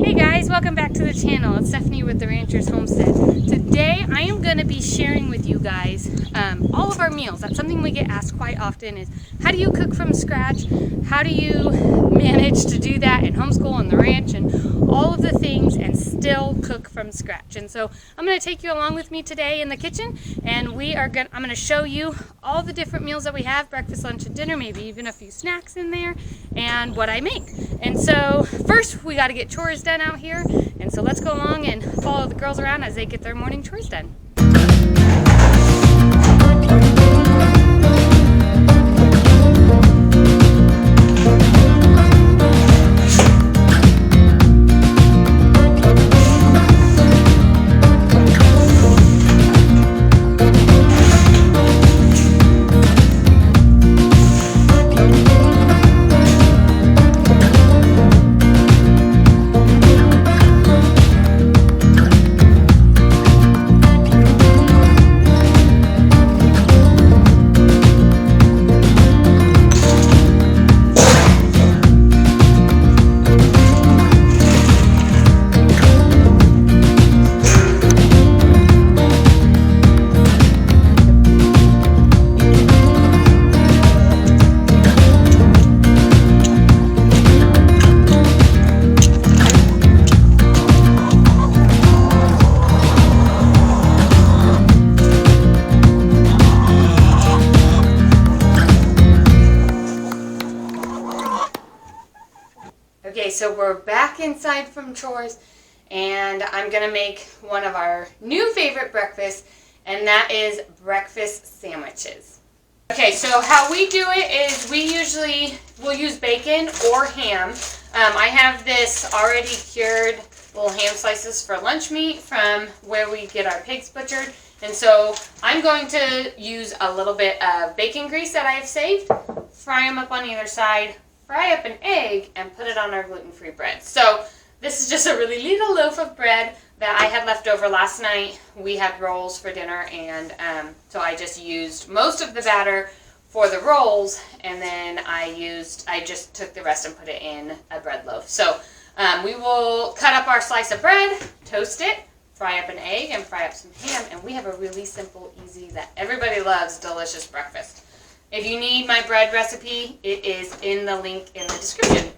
Hey guys, welcome back to the channel. It's Stephanie with the Rancher's Homestead. Today I am going to be sharing with you guys all of our meals. That's something we get asked quite often is, how do you cook from scratch? How do you manage to do that in homeschool and the ranch and all of the things and still cook from scratch? And so I'm going to take you along with me today in the kitchen, and I'm going to show you all the different meals that we have, breakfast, lunch, and dinner, maybe even a few snacks in there, and what I make. And so first we got to get chores done out here, and so let's go along and follow the girls around as they get their morning chores done. Okay, so we're back inside from chores, and I'm going to make one of our new favorite breakfasts, and that is breakfast sandwiches. Okay, so how we do it is we'll use bacon or ham. I have this already cured little ham slices for lunch meat from where we get our pigs butchered. And so I'm going to use a little bit of bacon grease that I have saved, fry them up on either side, fry up an egg, and put it on our gluten-free bread. So this is just a really little loaf of bread that I had left over last night. We had rolls for dinner, and so I just used most of the batter for the rolls, and then I just took the rest and put it in a bread loaf. So we will cut up our slice of bread, toast it, fry up an egg, and fry up some ham, and we have a really simple, easy, that everybody loves, delicious breakfast. If you need my bread recipe, it is in the link in the description.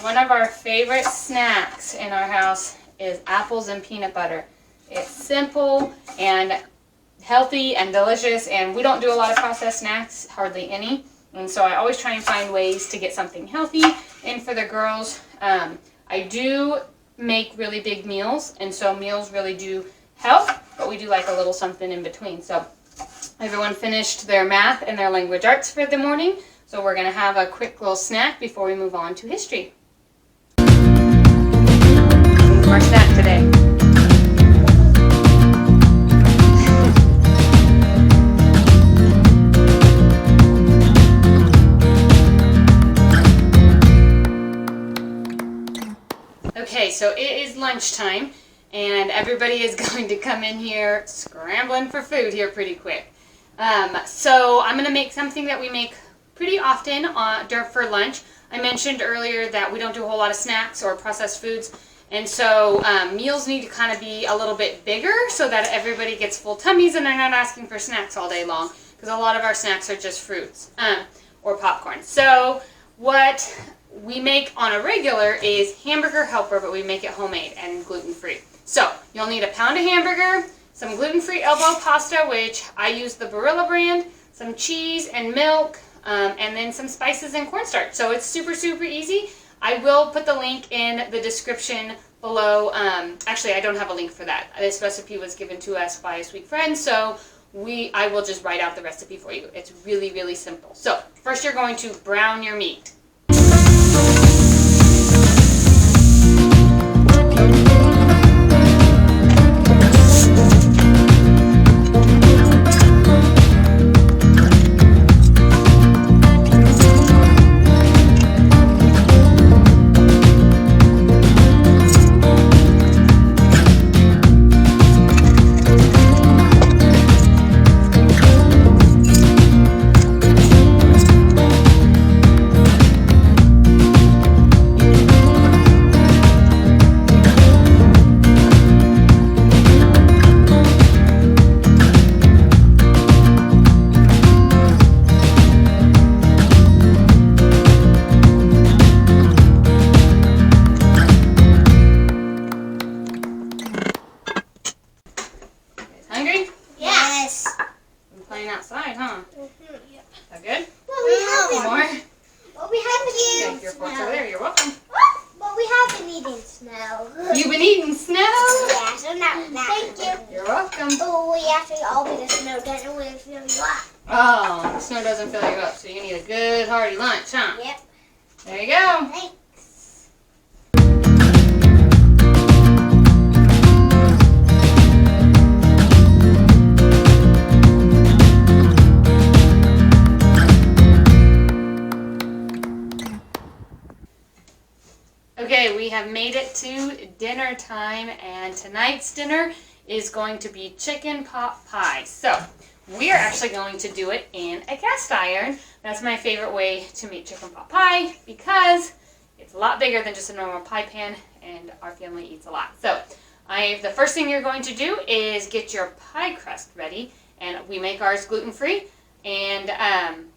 One of our favorite snacks in our house is apples and peanut butter. It's simple and healthy and delicious, and we don't do a lot of processed snacks, hardly any. And so I always try and find ways to get something healthy in for the girls. I do make really big meals, and so meals really do help, but we do like a little something in between. So everyone finished their math and their language arts for the morning, so we're going to have a quick little snack before we move on to history. Our snack today. Okay, so it is lunchtime, and everybody is going to come in here scrambling for food here pretty quick. So I'm going to make something that we make pretty often for lunch. I mentioned earlier that we don't do a whole lot of snacks or processed foods. And so meals need to kind of be a little bit bigger so that everybody gets full tummies and they're not asking for snacks all day long, because a lot of our snacks are just fruits or popcorn. So what we make on a regular is Hamburger Helper, but we make it homemade and gluten-free. So you'll need a pound of hamburger, some gluten-free elbow pasta, which I use the Barilla brand, some cheese and milk, and then some spices and cornstarch. So it's super, super easy. I will put the link in the description below. Actually, I don't have a link for that. This recipe was given to us by a sweet friend, so I will just write out the recipe for you. It's really, really simple. So first you're going to brown your meat. Hungry? Yes. We're playing outside, huh? Mm-hmm. Yep. Is that good? Well, we haven't. More? Well, we haven't eaten Okay, your fork's snow. over there. You're welcome. But we haven't eaten snow. You've been eating snow? Yeah, so now thank you. You're welcome. Oh, we actually all be the snow doesn't really fill you up. Oh, the snow doesn't fill you up, so you need a good hearty lunch, huh? Yep. There you go. Thanks. Okay, we have made it to dinner time, and tonight's dinner is going to be chicken pot pie. So, we are actually going to do it in a cast iron. That's my favorite way to make chicken pot pie because it's a lot bigger than just a normal pie pan, and our family eats a lot. So, the first thing you're going to do is get your pie crust ready, and we make ours gluten-free. And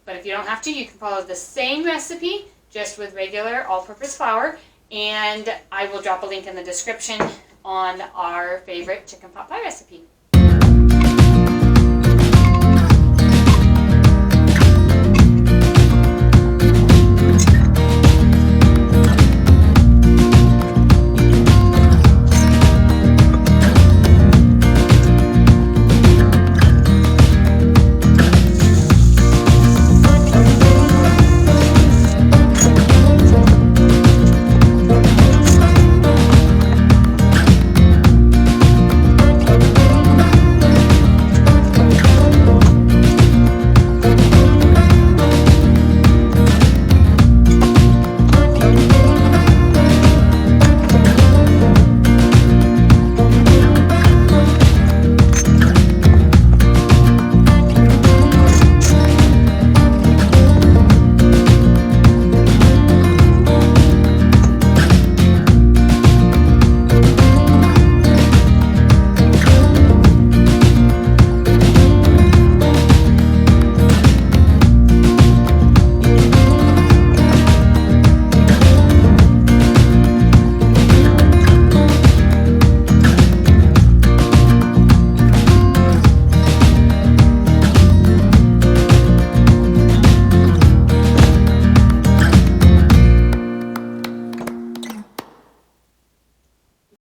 but if you don't have to, you can follow the same recipe, just with regular all-purpose flour. And I will drop a link in the description on our favorite chicken pot pie recipe.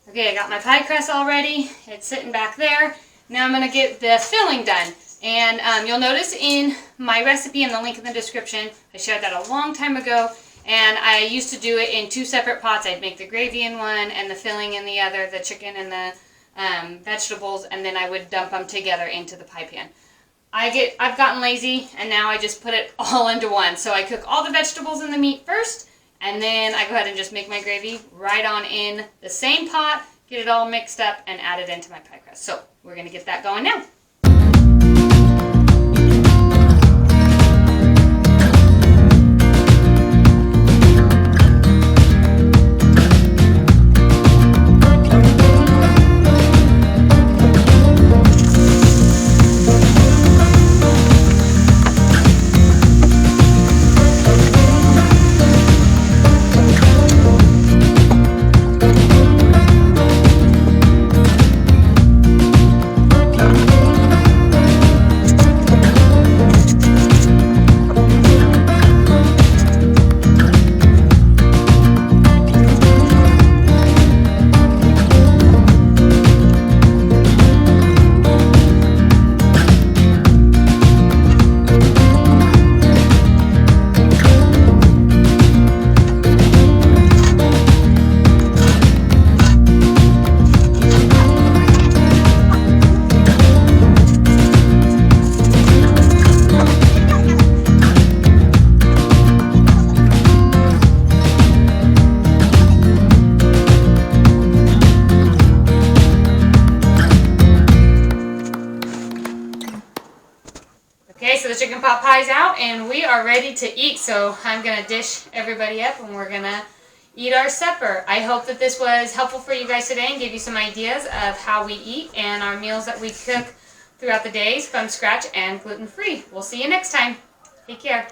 Okay, I got my pie crust all ready. It's sitting back there. Now I'm going to get the filling done. And you'll notice in my recipe and the link in the description, I shared that a long time ago. And I used to do it in two separate pots. I'd make the gravy in one and the filling in the other, the chicken and the vegetables, and then I would dump them together into the pie pan. I've gotten lazy, and now I just put it all into one. So I cook all the vegetables and the meat first, and then I go ahead and just make my gravy right on in the same pot, get it all mixed up, and add it into my pie crust. So we're going to get that going now. pot pie's out and we are ready to eat. So I'm going to dish everybody up and we're going to eat our supper. I hope that this was helpful for you guys today and gave you some ideas of how we eat and our meals that we cook throughout the days from scratch and gluten-free. We'll see you next time. Take care.